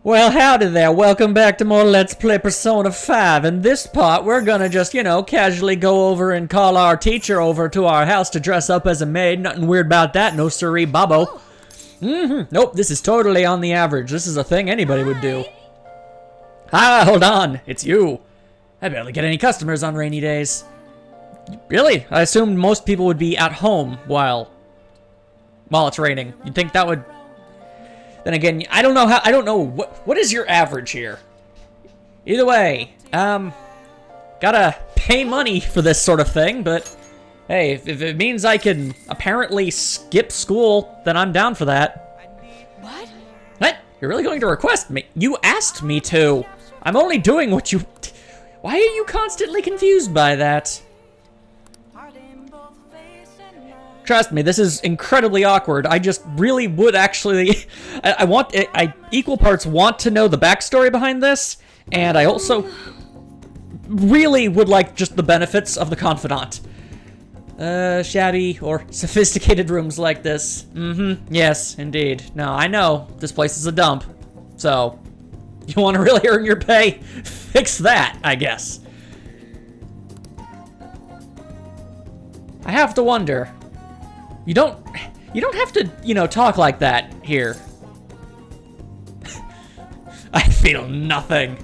Well, howdy there. Welcome back to more Let's Play Persona 5. In this part, we're gonna just, casually go over and call our teacher over to our house to dress up as a maid. Nothing weird about that, no siree, babo. Nope, this is totally on the average. This is a thing anybody would do. Ah, hold on. It's you. I barely get any customers on rainy days. Really? I assumed most people would be at home while it's raining. You'd think that would... Then again, I don't know what is your average here? Either way, gotta pay money for this sort of thing, but hey, if it means I can apparently skip school, then I'm down for that. What? What? You're really going to request me? You asked me to. I'm only doing what you... Why are you constantly confused by that? Trust me, this is incredibly awkward. I just really would actually... I equal parts want to know the backstory behind this, and I also really would like just the benefits of the Confidant. Shabby or sophisticated rooms like this. Yes, indeed. No, I know, this place is a dump. So, you want to really earn your pay? Fix that, I guess. I have to wonder... You don't have to, talk like that here. I feel nothing.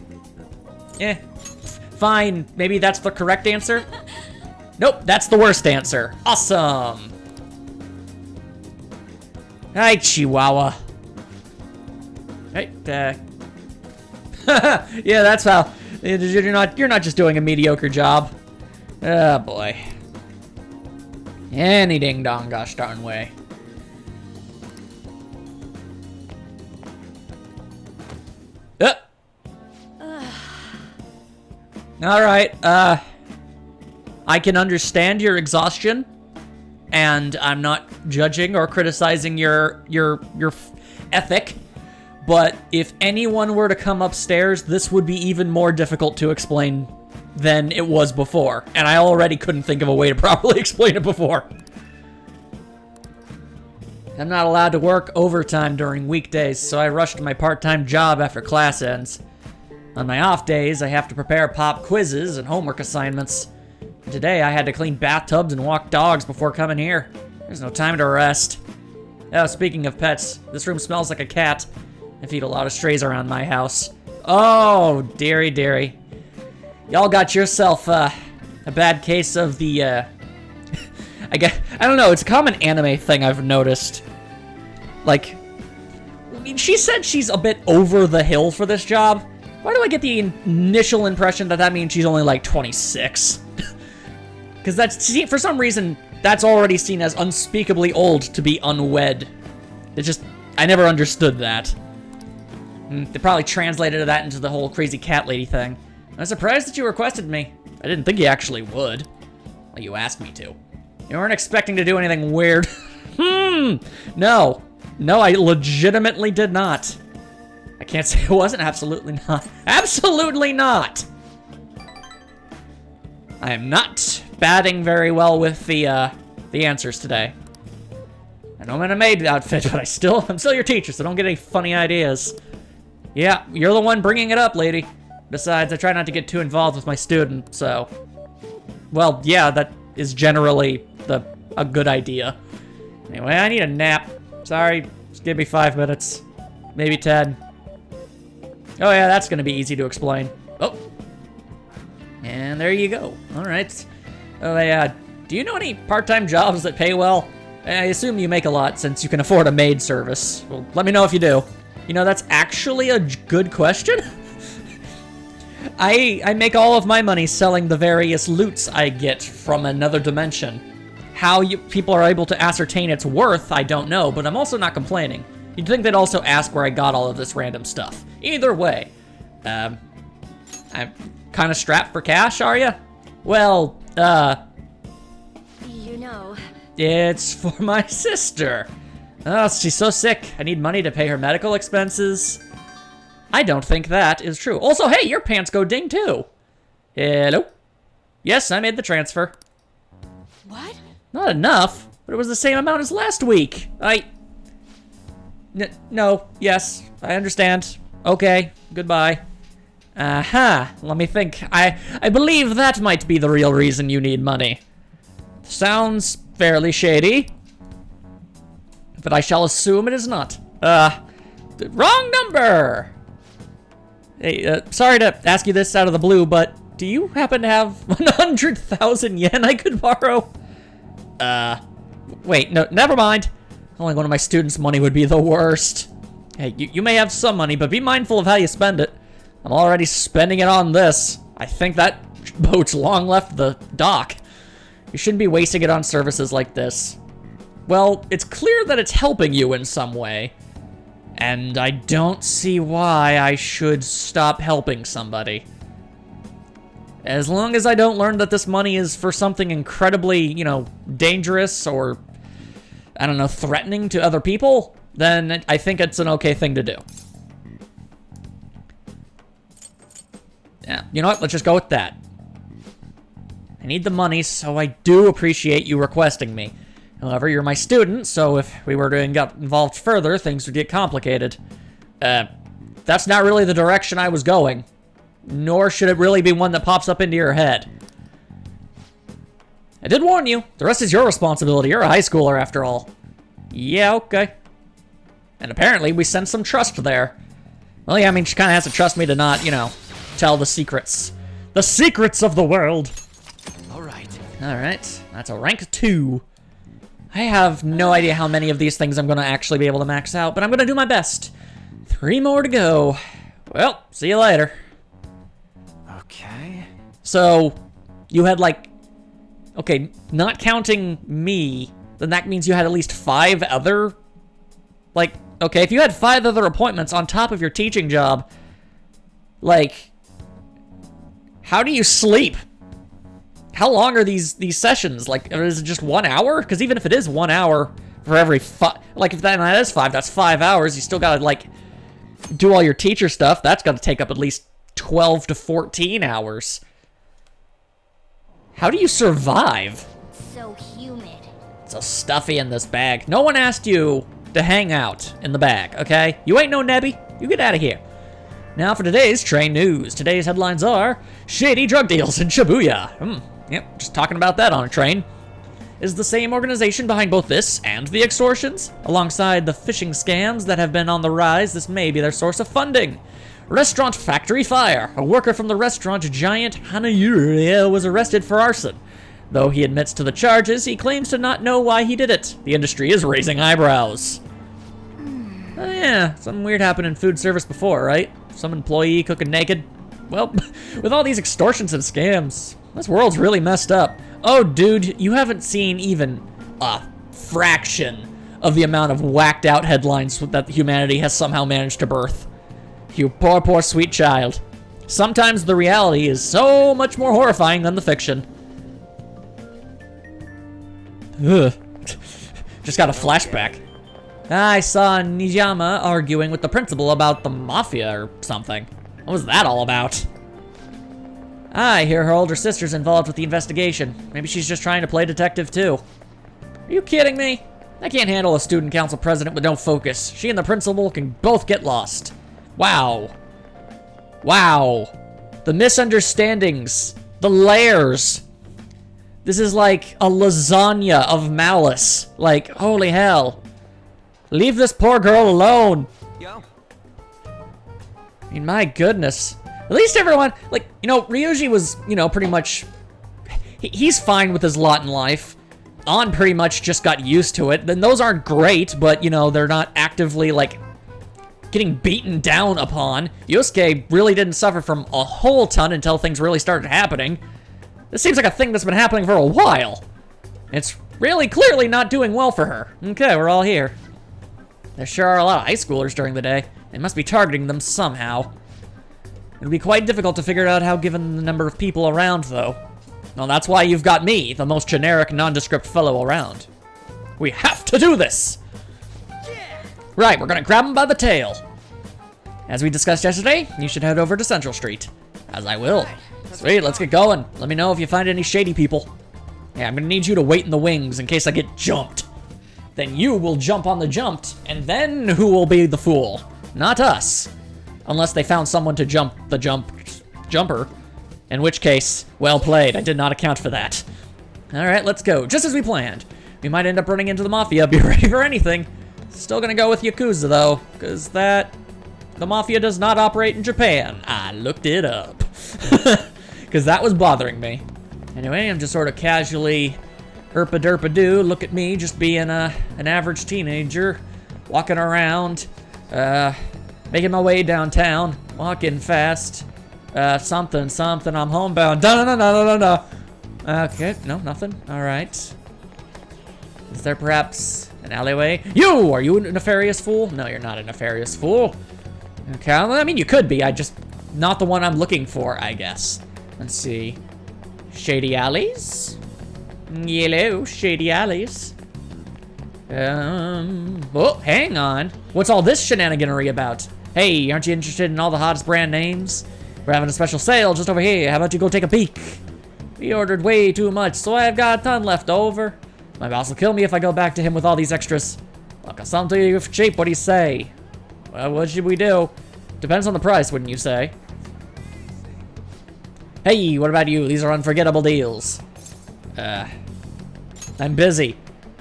Fine. Maybe that's the correct answer? Nope, that's the worst answer. Awesome. Hi, Chihuahua. Right, yeah, that's how. You're not just doing a mediocre job. Oh, boy. Any ding-dong gosh darn way. Alright, I can understand your exhaustion, and I'm not judging or criticizing your ethic, but if anyone were to come upstairs, this would be even more difficult to explain than it was before, and I already couldn't think of a way to properly explain it before. I'm not allowed to work overtime during weekdays, so I rush to my part-time job after class ends. On my off days, I have to prepare pop quizzes and homework assignments. Today, I had to clean bathtubs and walk dogs before coming here. There's no time to rest. Oh, speaking of pets, this room smells like a cat. I feed a lot of strays around my house. Oh, dearie, dearie. Y'all got yourself, a bad case of the, I don't know, it's a common anime thing I've noticed. Like, I mean, she said she's a bit over the hill for this job. Why do I get the initial impression that means she's only like 26? Because that's, for some reason, that's already seen as unspeakably old to be unwed. I never understood that. They probably translated that into the whole crazy cat lady thing. I'm surprised that you requested me. I didn't think you actually would. Well, you asked me to. You weren't expecting to do anything weird. No. No, I legitimately did not. I can't say it wasn't. Absolutely not. Absolutely not! I am not batting very well with the answers today. I know I'm in a maid outfit, but I'm still your teacher, so don't get any funny ideas. Yeah, you're the one bringing it up, lady. Besides, I try not to get too involved with my student, so... Well, yeah, that is generally a good idea. Anyway, I need a nap. Sorry, just give me 5 minutes. Maybe 10. Oh yeah, that's gonna be easy to explain. Oh. And there you go. Alright. Oh yeah, do you know any part-time jobs that pay well? I assume you make a lot since you can afford a maid service. Well, let me know if you do. You know, that's actually a good question. I make all of my money selling the various loots I get from another dimension. How people are able to ascertain its worth, I don't know, but I'm also not complaining. You'd think they'd also ask where I got all of this random stuff. Either way, I'm kind of strapped for cash, are ya? Well, You know... It's for my sister. Oh, she's so sick. I need money to pay her medical expenses. I don't think that is true. Also, hey, your pants go ding too. Hello? Yes, I made the transfer. What? Not enough, but it was the same amount as last week. No, yes, I understand. Okay, goodbye. Aha, let me think. I believe that might be the real reason you need money. Sounds fairly shady. But I shall assume it is not. Wrong number! Hey, sorry to ask you this out of the blue, but do you happen to have 100,000 yen I could borrow? Wait, no, never mind. Only one of my students' money would be the worst. Hey, you may have some money, but be mindful of how you spend it. I'm already spending it on this. I think that boat's long left the dock. You shouldn't be wasting it on services like this. Well, it's clear that it's helping you in some way. And I don't see why I should stop helping somebody. As long as I don't learn that this money is for something incredibly, you know, dangerous or, I don't know, threatening to other people, then I think it's an okay thing to do. Yeah, you know what? Let's just go with that. I need the money, so I do appreciate you requesting me. However, you're my student, so if we were to get involved further, things would get complicated. That's not really the direction I was going. Nor should it really be one that pops up into your head. I did warn you. The rest is your responsibility. You're a high schooler, after all. Yeah, okay. And apparently, we sense some trust there. Well, yeah, I mean, she kind of has to trust me to not, you know, tell the secrets. The secrets of the world! Alright, that's a rank 2. I have no idea how many of these things I'm going to actually be able to max out, but I'm going to do my best. 3 more to go. Well, see you later. Okay. So, you had like... Okay, not counting me, then that means you had at least 5 other... Like, okay, if you had 5 other appointments on top of your teaching job, like... How do you sleep? How long are these sessions? Like, is it just 1 hour? Because even if it is 1 hour for every like, if that is 5, that's 5 hours. You still gotta, like, do all your teacher stuff. That's gotta take up at least 12 to 14 hours. How do you survive? So humid. It's so stuffy in this bag. No one asked you to hang out in the bag, okay? You ain't no Nebby. You get out of here. Now for today's train news. Today's headlines are shady drug deals in Shibuya. Yep, just talking about that on a train. Is the same organization behind both this and the extortions? Alongside the phishing scams that have been on the rise, this may be their source of funding. Restaurant factory fire. A worker from the restaurant giant Hanayuria was arrested for arson. Though he admits to the charges, he claims to not know why he did it. The industry is raising eyebrows. Oh yeah, something weird happened in food service before, right? Some employee cooking naked. Well, with all these extortions and scams, this world's really messed up. Oh, dude, you haven't seen even a fraction of the amount of whacked out headlines that humanity has somehow managed to birth. You poor, poor sweet child. Sometimes the reality is so much more horrifying than the fiction. Ugh. Just got a flashback. I saw Mishima arguing with the principal about the mafia or something. What was that all about? I hear her older sister's involved with the investigation. Maybe she's just trying to play detective too. Are you kidding me? I can't handle a student council president with no focus. She and the principal can both get lost. Wow. Wow. The misunderstandings. The layers. This is like a lasagna of malice. Like, holy hell. Leave this poor girl alone. Yo. I mean, my goodness. At least everyone, like, you know, Ryuji was, you know, pretty much, he's fine with his lot in life. An pretty much just got used to it. Then those aren't great, but, you know, they're not actively, like, getting beaten down upon. Yosuke really didn't suffer from a whole ton until things really started happening. This seems like a thing that's been happening for a while. It's really clearly not doing well for her. Okay, we're all here. There sure are a lot of high schoolers during the day. They must be targeting them somehow. It would be quite difficult to figure out how given the number of people around, though. Well, that's why you've got me, the most generic, nondescript fellow around. We have to do this! Right, we're gonna grab him by the tail. As we discussed yesterday, you should head over to Central Street. As I will. Sweet, let's get going. Let me know if you find any shady people. Yeah, I'm gonna need you to wait in the wings in case I get jumped. Then you will jump on the jumped, and then who will be the fool? Not us. Unless they found someone to jump the jumper. In which case, well played. I did not account for that. All right, let's go. Just as we planned. We might end up running into the Mafia. Be ready for anything. Still gonna go with Yakuza, though. Because the Mafia does not operate in Japan. I looked it up. Because that was bothering me. Anyway, I'm just sort of casually derpa-doo. Look at me, just being an average teenager. Walking around. Making my way downtown. Walking fast. Something. I'm homebound. No. Okay, no, nothing. Alright. Is there perhaps an alleyway? Are you a nefarious fool? No, you're not a nefarious fool. Okay, I mean, you could be. Not the one I'm looking for, I guess. Let's see. Shady alleys? Yellow, shady alleys. Oh, hang on. What's all this shenaniganery about? Hey, aren't you interested in all the hottest brand names? We're having a special sale just over here. How about you go take a peek? We ordered way too much, so I've got a ton left over. My boss will kill me if I go back to him with all these extras. Look, I'll sell them to you for cheap. What do you say? Well, what should we do? Depends on the price, wouldn't you say? Hey, what about you? These are unforgettable deals. I'm busy.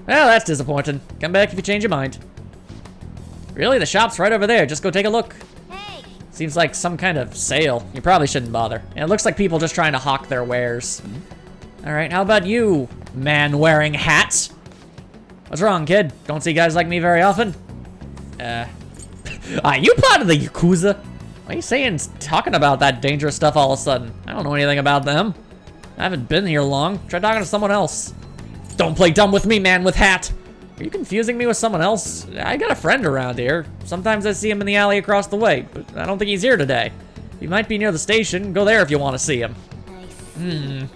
Well, that's disappointing. Come back if you change your mind. Really? The shop's right over there. Just go take a look. Hey! Seems like some kind of sale. You probably shouldn't bother. And it looks like people just trying to hawk their wares. All right, how about you, man wearing hats? What's wrong, kid? Don't see guys like me very often? Are you part of the Yakuza? Why are you talking about that dangerous stuff all of a sudden? I don't know anything about them. I haven't been here long. Try talking to someone else. Don't play dumb with me, man with hat. Are you confusing me with someone else? I got a friend around here. Sometimes I see him in the alley across the way, but I don't think he's here today. He might be near the station. Go there if you want to see him.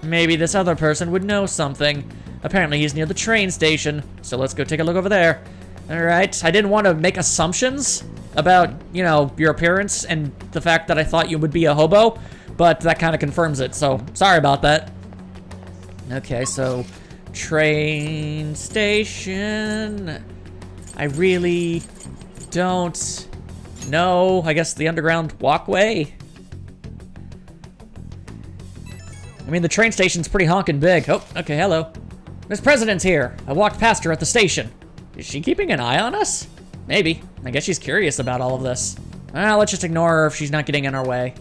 Maybe this other person would know something. Apparently he's near the train station, so let's go take a look over there. All right, I didn't want to make assumptions about, your appearance and the fact that I thought you would be a hobo, but that kind of confirms it, so sorry about that. Okay, so train station. I really don't know. I guess the underground walkway. I mean, the train station's pretty honkin' big. Oh, okay, hello. Miss President's here. I walked past her at the station. Is she keeping an eye on us? Maybe. I guess she's curious about all of this. Let's just ignore her if she's not getting in our way.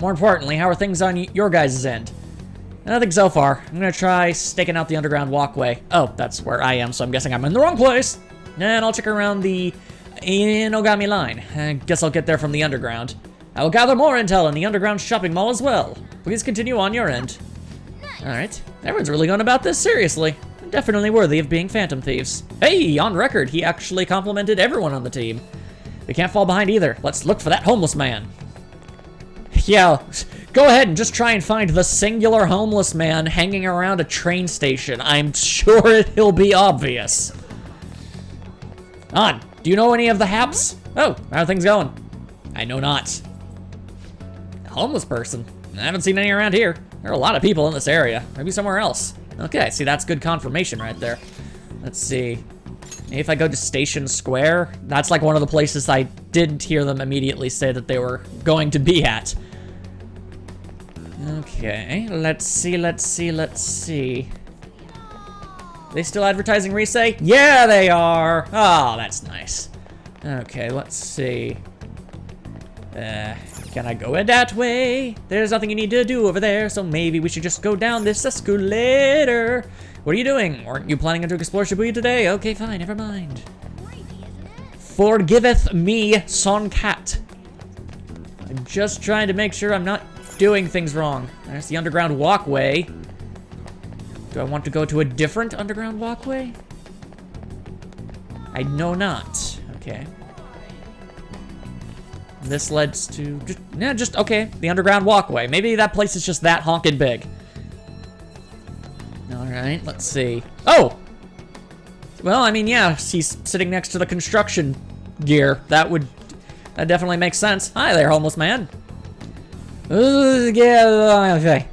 More importantly, how are things on your guys' end? Nothing so far. I'm gonna try staking out the underground walkway. Oh, that's where I am, so I'm guessing I'm in the wrong place. And I'll check around the Inogami line. I guess I'll get there from the underground. I will gather more intel in the underground shopping mall as well. Please continue on your end. Alright, everyone's really going about this seriously. Definitely worthy of being phantom thieves. Hey, on record, he actually complimented everyone on the team. We can't fall behind either. Let's look for that homeless man. Yeah, go ahead and just try and find the singular homeless man hanging around a train station. I'm sure he'll be obvious. On, do you know any of the haps? Oh, how are things going? I know not. A homeless person? I haven't seen any around here. There are a lot of people in this area. Maybe somewhere else. Okay, see, that's good confirmation right there. Let's see. Maybe if I go to Station Square, that's like one of the places I didn't hear them immediately say that they were going to be at. Okay, let's see. They still advertising Resay? Yeah, they are. Oh, that's nice. Okay, let's see. Can I go in that way? There's nothing you need to do over there, so maybe we should just go down this escalator. What are you doing? Weren't you planning to explore Shibuya today? Okay, fine, never mind. Forgiveth me, son cat. I'm just trying to make sure I'm not doing things wrong. There's the underground walkway. Do I want to go to a different underground walkway? I know not. Okay. This leads to okay, the underground walkway. Maybe that place is just that honkin' big. All right, let's see. Oh! Well, I mean, yeah, he's sitting next to the construction gear. That definitely makes sense. Hi there, homeless man. Okay.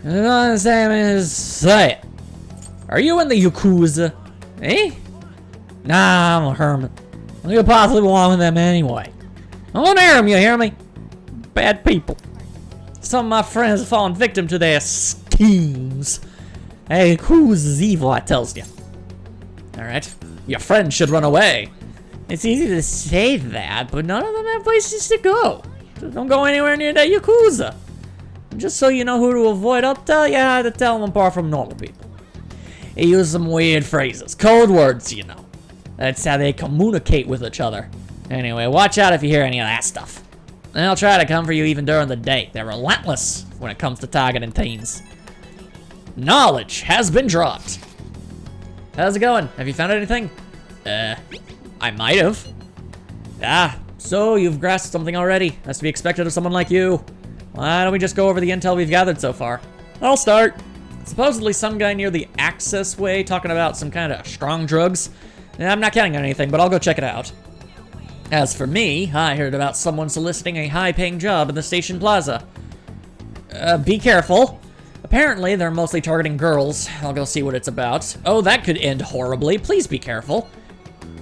Say it. Are you in the Yakuza? Eh? Nah, I'm a hermit. What could possibly belong with them anyway? I won't hear him, you hear me? bad people. Some of my friends have fallen victim to their schemes. Hey, who's evil, I tells you. Alright, your friends should run away. It's easy to say that, but none of them have places to go. So don't go anywhere near that Yakuza. Just so you know who to avoid, I'll tell you how to tell them apart from normal people. They use some weird phrases, code words, you know. That's how they communicate with each other. Anyway, watch out if you hear any of that stuff. They'll try to come for you even during the day. They're relentless when it comes to targeting teens. Knowledge has been dropped. How's it going? Have you found anything? I might have. Ah, so you've grasped something already. That's to be expected of someone like you. Why don't we just go over the intel we've gathered so far? I'll start. Supposedly some guy near the access way talking about some kind of strong drugs. I'm not counting on anything, but I'll go check it out. As for me, I heard about someone soliciting a high-paying job in the station plaza. Be careful. Apparently, they're mostly targeting girls. I'll go see what it's about. Oh, that could end horribly. Please be careful.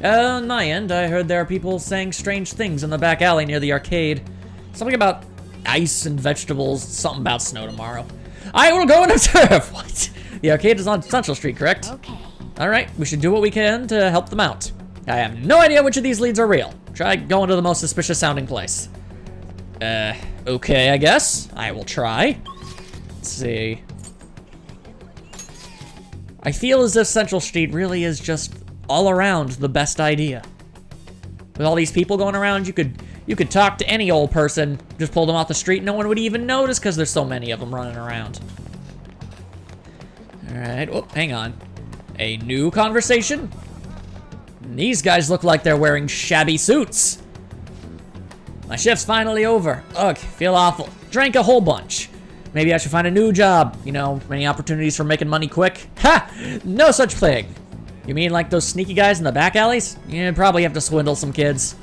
On my end, I heard there are people saying strange things in the back alley near the arcade. Something about ice and vegetables, something about snow tomorrow. I will go and observe. What? The arcade is on Central Street, correct? Okay. Alright, we should do what we can to help them out. I have no idea which of these leads are real. Try going to the most suspicious sounding place. Okay, I guess. I will try. Let's see. I feel as if Central Street really is just all around the best idea. With all these people going around, you could talk to any old person, just pull them off the street, no one would even notice because there's so many of them running around. Alright, oh, hang on. A new conversation? These guys look like they're wearing shabby suits. My shift's finally over. Ugh, feel awful. Drank a whole bunch. Maybe I should find a new job. You know, many opportunities for making money quick. Ha! No such thing. You mean like those sneaky guys in the back alleys? You'd probably have to swindle some kids.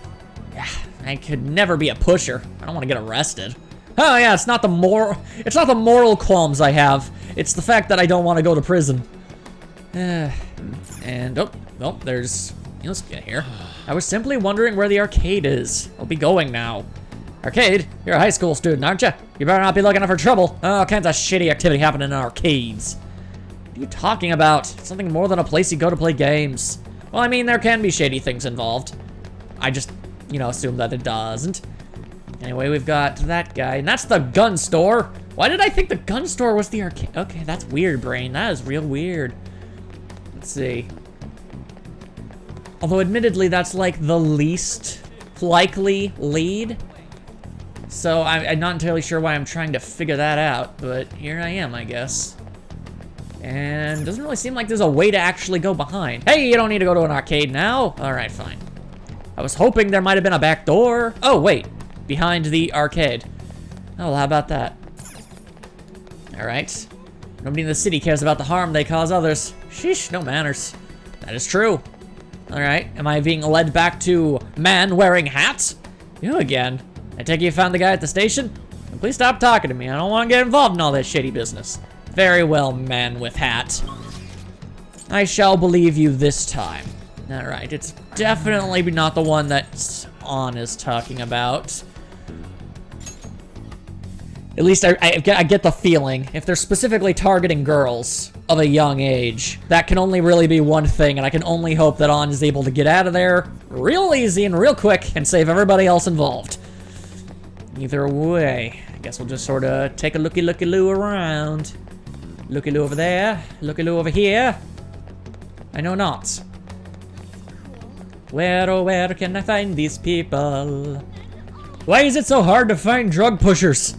Yeah, I could never be a pusher. I don't want to get arrested. Oh yeah, it's not the moral qualms I have. It's the fact that I don't want to go to prison. And oh, there's. Let's get here. I was simply wondering where the arcade is. I'll be going now. Arcade? You're a high school student, aren't you? You better not be looking out for trouble. All kinds of shitty activity happening in arcades. What are you talking about? It's something more than a place you go to play games. Well, I mean, there can be shady things involved. I just, assume that it doesn't. Anyway, we've got that guy, and that's the gun store. Why did I think the gun store was the arcade? Okay, that's weird, brain. That is real weird. Let's see. Although, admittedly, that's like the least likely lead. So I'm not entirely sure why I'm trying to figure that out, but here I am, I guess. And doesn't really seem like there's a way to actually go behind. Hey, you don't need to go to an arcade now. All right, fine. I was hoping there might have been a back door. Oh, wait. Behind the arcade. Oh, well, how about that? All right. Nobody in the city cares about the harm they cause others. Sheesh, no manners. That is true. All right, am I being led back to man wearing hats? You again. I take it you found the guy at the station? And please stop talking to me. I don't want to get involved in all that shady business. Very well, man with hat. I shall believe you this time. All right, it's definitely not the one that On is talking about. At least I get the feeling, if they're specifically targeting girls of a young age, that can only really be one thing, and I can only hope that On is able to get out of there real easy and real quick and save everybody else involved. Either way, I guess we'll just sort of take a looky-loo around. Looky-loo over there, looky-loo over here. I know not. Where, oh where can I find these people? Why is it so hard to find drug pushers?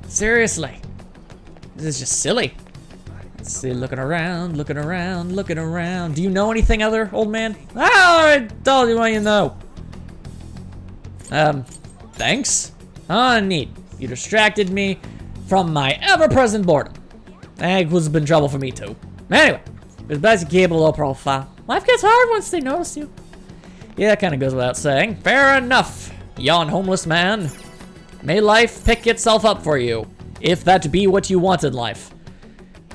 Seriously. This is just silly. Let's see, looking around, looking around, looking around. Do you know anything other, old man? Ah, I told you what you know. Thanks. Ah, neat. You distracted me from my ever-present boredom. That was been trouble for me too. Anyway, it's best to keep a low profile. Life gets hard once they notice you. Yeah, that kind of goes without saying. Fair enough, yon homeless man. May life pick itself up for you, if that be what you want in life.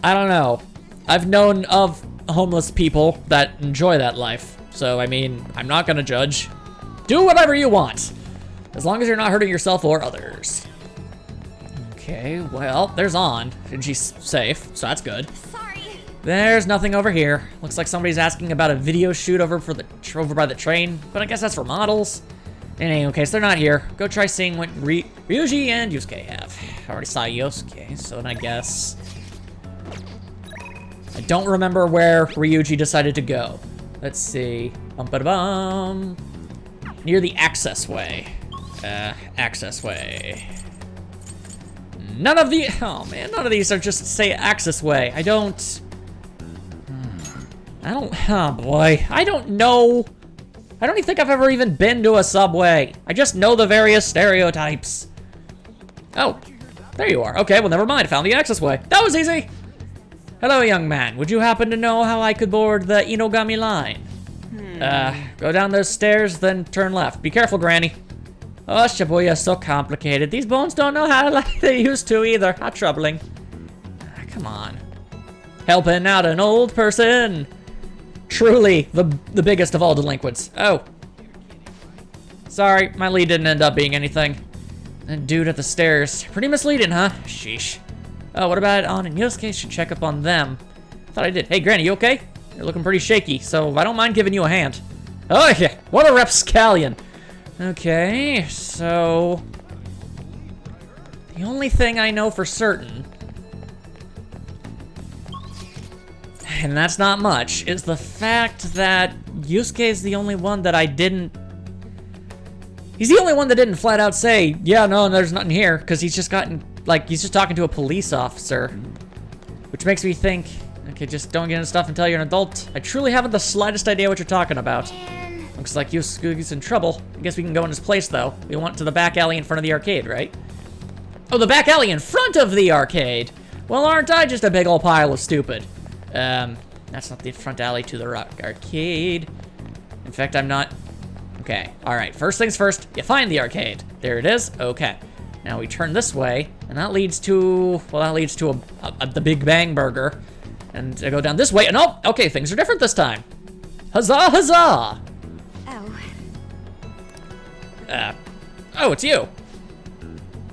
I don't know. I've known of homeless people that enjoy that life. So, I mean, I'm not gonna judge. Do whatever you want, as long as you're not hurting yourself or others. Okay, well, there's On, and she's safe, so that's good. Sorry. There's nothing over here. Looks like somebody's asking about a video shoot over by the train, but I guess that's for models. In any case, they're not here. Go try seeing what Ryuji and Yusuke have. I already saw Yusuke, so then I guess... I don't remember where Ryuji decided to go. Let's see. Bum-ba-da-bum. Near the access way. Access way. None of these are just say access way. Oh boy. I don't know. I don't even think I've ever even been to a subway. I just know the various stereotypes. Oh, there you are. Okay, well never mind. I found the access way. That was easy. Hello, young man. Would you happen to know how I could board the Inogami line? Go down those stairs, then turn left. Be careful, Granny. Oh, Shibuya is so complicated. These bones don't know how like they used to either. How troubling. Come on. Helping out an old person. Truly the biggest of all delinquents. Oh. Sorry, my lead didn't end up being anything. And dude at the stairs. Pretty misleading, huh? Sheesh. Oh, what about On and Yosuke? Should check up on them. Thought I did. Hey, Granny, you okay? You're looking pretty shaky, so I don't mind giving you a hand. Oh, yeah. What a rapscallion. Okay, so... The only thing I know for certain, and that's not much, is the fact that Yusuke is the only one that I didn't... He's the only one that didn't flat out say, yeah, no, there's nothing here, because he's just gotten... Like, he's just talking to a police officer. Which makes me think, okay, just don't get into stuff until you're an adult. I truly haven't the slightest idea what you're talking about. Looks like Yusuke's in trouble. I guess we can go in his place, though. We went to the back alley in front of the arcade, right? Oh, the back alley in front of the arcade! Well, aren't I just a big old pile of stupid? That's not the front alley to the arcade. In fact, I'm not... Okay, alright. First things first, you find the arcade. There it is. Okay. Now we turn this way, and that leads to, well, that leads to the Big Bang Burger. And I go down this way, and oh, okay, things are different this time. Huzzah, huzzah! Oh, it's you.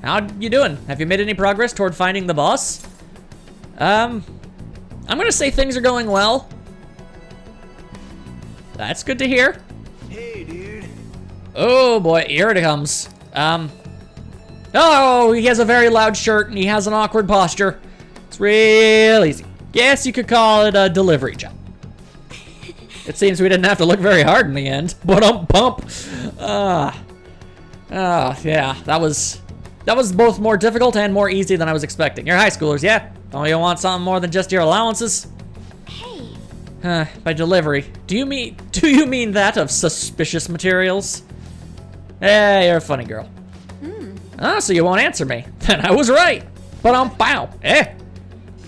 How you doing? Have you made any progress toward finding the boss? I'm gonna say things are going well. That's good to hear. Hey, dude. Oh boy, here it comes. Oh, he has a very loud shirt and he has an awkward posture. It's real easy. Guess you could call it a delivery job. It seems we didn't have to look very hard in the end. Pump. Yeah, that was both more difficult and more easy than I was expecting. You're high schoolers, yeah? Oh, you want something more than just your allowances? Hey. By delivery, do you mean that of suspicious materials? Hey, you're a funny girl. Ah, so you won't answer me. Then I was right. Pow.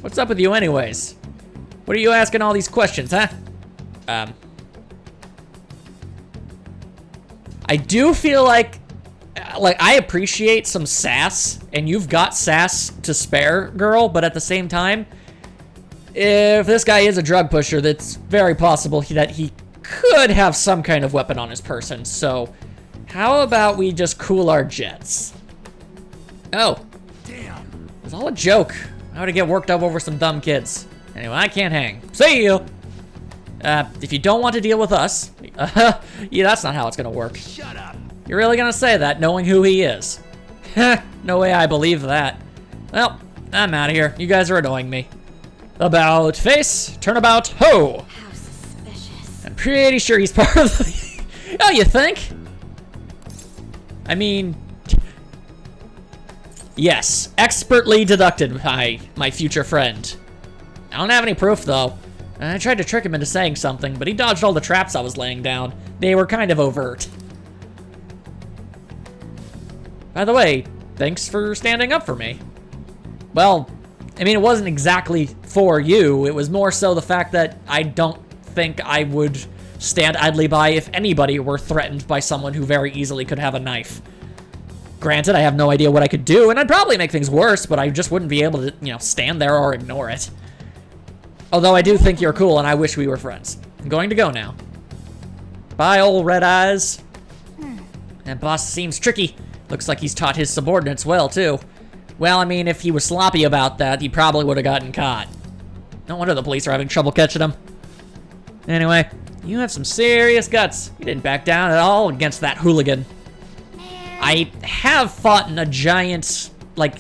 What's up with you anyways? What are you asking all these questions, huh? I do feel like I appreciate some sass, and you've got sass to spare, girl, but at the same time, if this guy is a drug pusher, that's very possible that he could have some kind of weapon on his person, so how about we just cool our jets? Oh. Damn. It was all a joke. How to get worked up over some dumb kids. Anyway, I can't hang. See you! If you don't want to deal with us, yeah, that's not how it's gonna work. Shut up. You're really gonna say that, knowing who he is? No way I believe that. Well, I'm out of here. You guys are annoying me. About face, turnabout, ho! How suspicious. I'm pretty sure he's part of the... Oh, you think? I mean... Yes, expertly deducted by my future friend. I don't have any proof, though. I tried to trick him into saying something, but he dodged all the traps I was laying down. They were kind of overt. By the way, thanks for standing up for me. Well, I mean, it wasn't exactly for you. It was more so the fact that I don't think I would stand idly by if anybody were threatened by someone who very easily could have a knife. Granted, I have no idea what I could do, and I'd probably make things worse, but I just wouldn't be able to, you know, stand there or ignore it. Although I do think you're cool, and I wish we were friends. I'm going to go now. Bye, old red eyes. That boss seems tricky. Looks like he's taught his subordinates well, too. Well, I mean, if he was sloppy about that, he probably would have gotten caught. No wonder the police are having trouble catching him. Anyway, you have some serious guts. You didn't back down at all against that hooligan. I have fought in a giant, like,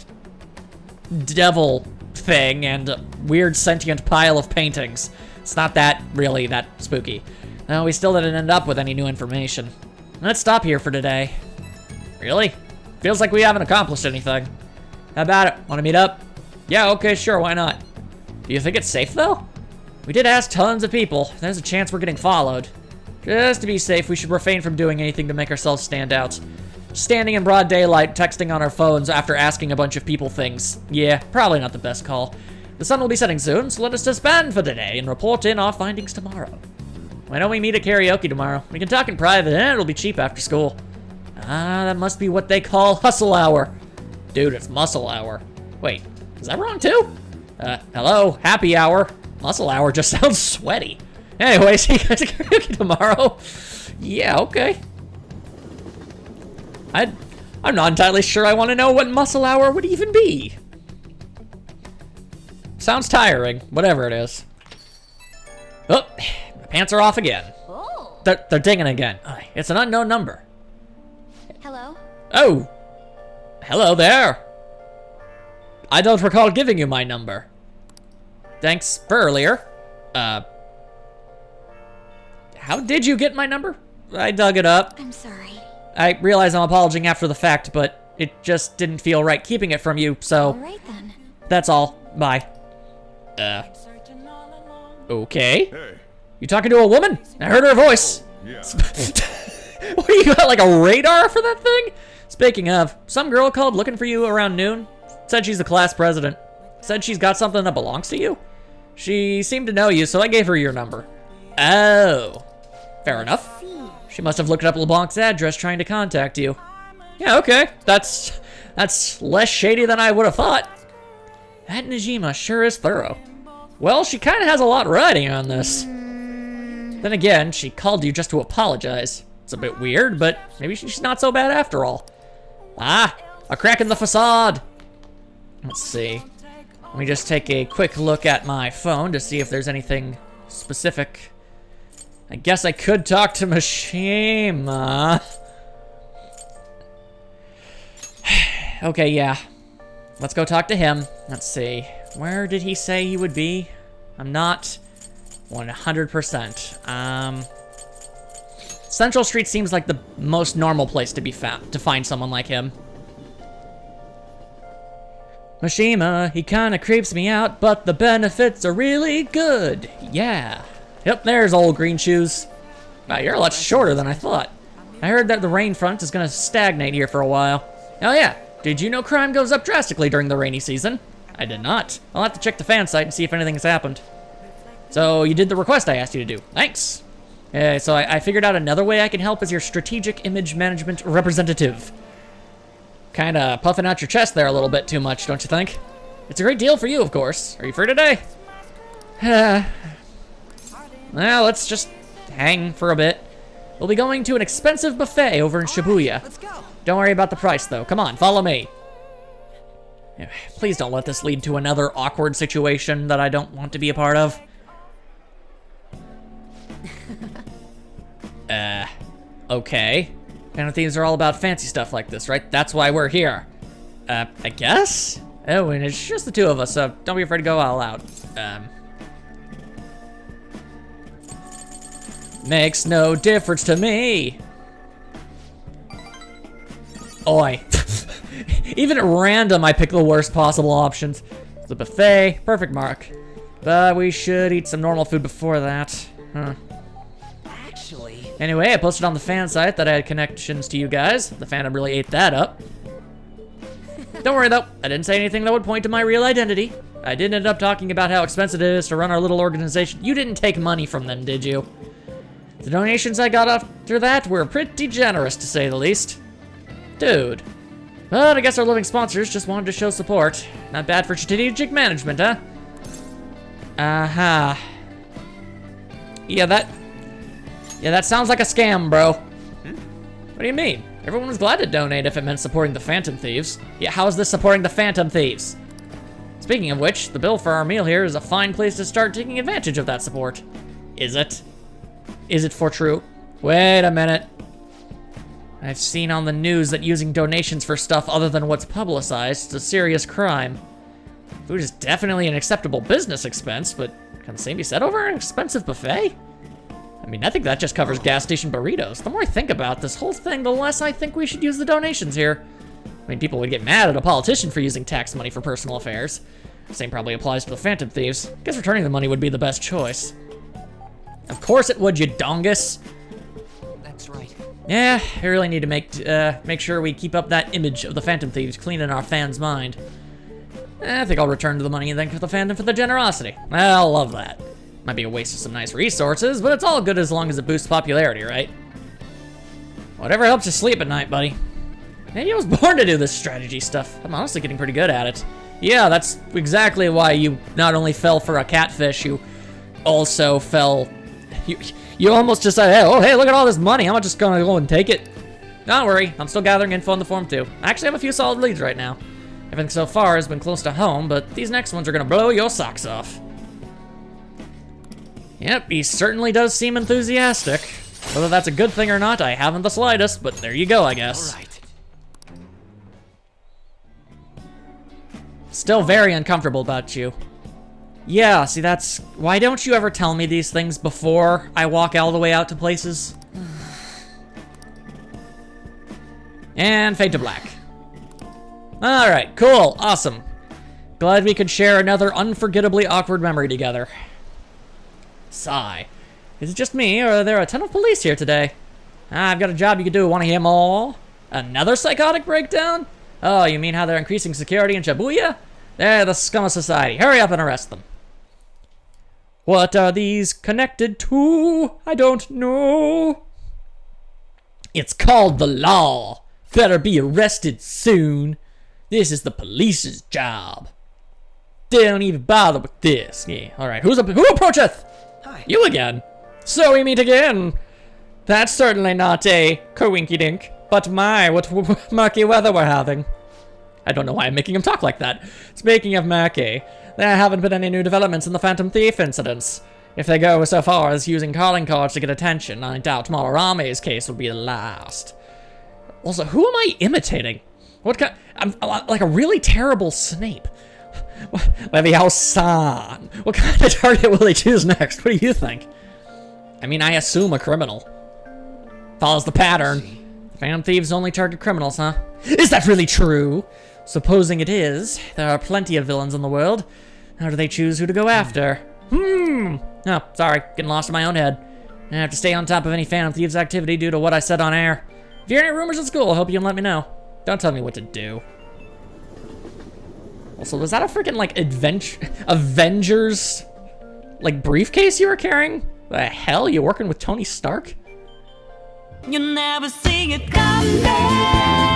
devil thing and a weird sentient pile of paintings. It's not that really that spooky. No, we still didn't end up with any new information. Let's stop here for today. Really? Feels like we haven't accomplished anything. How about it? Want to meet up? Yeah, okay, sure, why not? Do you think it's safe, though? We did ask tons of people. There's a chance we're getting followed. Just to be safe, we should refrain from doing anything to make ourselves stand out. Standing in broad daylight, texting on our phones after asking a bunch of people things. Yeah, probably not the best call. The sun will be setting soon, so let us disband for the day and report in our findings tomorrow. Why don't we meet at karaoke tomorrow? We can talk in private and it'll be cheap after school. Ah, that must be what they call hustle hour. Dude, it's muscle hour. Wait, is that wrong too? Hello, happy hour. Muscle hour just sounds sweaty. Anyway, see you guys at karaoke tomorrow. Yeah, okay. I'm not entirely sure I want to know what muscle hour would even be. Sounds tiring, whatever it is. Oh, my pants are off again. Oh. They're dinging again. It's an unknown number. Hello? Oh, hello there. I don't recall giving you my number. Thanks for earlier. How did you get my number? I dug it up. I'm sorry. I realize I'm apologizing after the fact, but it just didn't feel right keeping it from you, so... All right, then. That's all. Bye. Okay. Hey. You talking to a woman? I heard her voice. Yeah. What, you got like a radar for that thing? Speaking of, some girl called looking for you around noon. Said she's the class president. Said she's got something that belongs to you. She seemed to know you, so I gave her your number. Oh. Fair enough. She must have looked up LeBlanc's address trying to contact you. Yeah, okay. That's less shady than I would have thought. That Mishima sure is thorough. Well, she kind of has a lot riding on this. Then again, she called you just to apologize. It's a bit weird, but maybe she's not so bad after all. Ah, a crack in the facade. Let's see. Let me just take a quick look at my phone to see if there's anything specific. I guess I could talk to Mishima. Okay, yeah. Let's go talk to him. Let's see. Where did he say he would be? I'm not 100%. Central Street seems like the most normal place to be found, to find someone like him. Mishima, he kinda creeps me out, but the benefits are really good. Yeah. Yep, there's old green shoes. Wow, you're a lot shorter than I thought. I heard that the rain front is gonna stagnate here for a while. Oh yeah, did you know crime goes up drastically during the rainy season? I did not. I'll have to check the fan site and see if anything has happened. So you did the request I asked you to do. Thanks. So I figured out another way I can help as your strategic image management representative. Kinda puffing out your chest there a little bit too much, don't you think? It's a great deal for you, of course. Are you free today? Well, let's just hang for a bit. We'll be going to an expensive buffet over in Shibuya. Let's go. Don't worry about the price, though. Come on, follow me. Please don't let this lead to another awkward situation that I don't want to be a part of. Okay. And thieves are all about fancy stuff like this, right? That's why we're here. I guess? Oh, and it's just the two of us, so don't be afraid to go all out. Makes no difference to me. Oi. Even at random, I pick the worst possible options. The buffet, perfect mark. But we should eat some normal food before that. Huh. Actually. Anyway, I posted on the fan site that I had connections to you guys. The fandom really ate that up. Don't worry though, I didn't say anything that would point to my real identity. I did end up talking about how expensive it is to run our little organization. You didn't take money from them, did you? The donations I got after that were pretty generous, to say the least. Dude. But I guess our living sponsors just wanted to show support. Not bad for strategic management, huh? Uh-huh. Yeah, that sounds like a scam, bro. What do you mean? Everyone was glad to donate if it meant supporting the Phantom Thieves. Yeah, how is this supporting the Phantom Thieves? Speaking of which, the bill for our meal here is a fine place to start taking advantage of that support. Is it? Is it for true? Wait a minute. I've seen on the news that using donations for stuff other than what's publicized is a serious crime. Food is definitely an acceptable business expense, but can the same be said over an expensive buffet? I mean, I think that just covers gas station burritos. The more I think about this whole thing, the less I think we should use the donations here. I mean, people would get mad at a politician for using tax money for personal affairs. The same probably applies to the Phantom Thieves. Guess returning the money would be the best choice. Of course it would, you dongus. That's right. Yeah, I really need to make sure we keep up that image of the Phantom Thieves clean in our fans' mind. I think I'll return to the money and thank the fandom for the generosity. I'll love that. Might be a waste of some nice resources, but it's all good as long as it boosts popularity, right? Whatever helps you sleep at night, buddy. Maybe I was born to do this strategy stuff. I'm honestly getting pretty good at it. Yeah, that's exactly why you not only fell for a catfish, you also fell... You almost decided, hey, oh, hey, look at all this money. I'm just gonna go and take it. Don't worry, I'm still gathering info on the forum too. I actually have a few solid leads right now. Everything so far has been close to home, but these next ones are gonna blow your socks off. Yep, he certainly does seem enthusiastic. Whether that's a good thing or not, I haven't the slightest, but there you go, I guess. All right. Still very uncomfortable about you. Yeah, see, that's... Why don't you ever tell me these things before I walk all the way out to places? And fade to black. Alright, cool, awesome. Glad we could share another unforgettably awkward memory together. Sigh. Is it just me, or are there a ton of police here today? I've got a job you could do. Want to hear more? Another psychotic breakdown? Oh, you mean how they're increasing security in Shibuya? They're the scum of society. Hurry up and arrest them. What are these connected to? I don't know. It's called the law. Better be arrested soon. This is the police's job. They don't even bother with this. Yeah, alright. Who approacheth? Hi. You again. So we meet again. That's certainly not a coinky-dink. But my, what murky weather we're having. I don't know why I'm making him talk like that. Speaking of murky, there haven't been any new developments in the Phantom Thief incidents. If they go so far as using calling cards to get attention, I doubt Morarame's case will be the last. Also, who am I imitating? What kind? I'm like a really terrible Snape. Leviosa. What kind of target will they choose next? What do you think? I mean, I assume a criminal. Follows the pattern. Phantom Thieves only target criminals, huh? Is that really true? Supposing it is, there are plenty of villains in the world. How do they choose who to go after? Oh, sorry, getting lost in my own head. I have to stay on top of any Phantom Thieves activity due to what I said on air. If you hear any rumors at school, I hope you can let me know. Don't tell me what to do. Also, was that a freaking, like, Avengers, like, briefcase you were carrying? The hell? You working with Tony Stark? You never see it coming.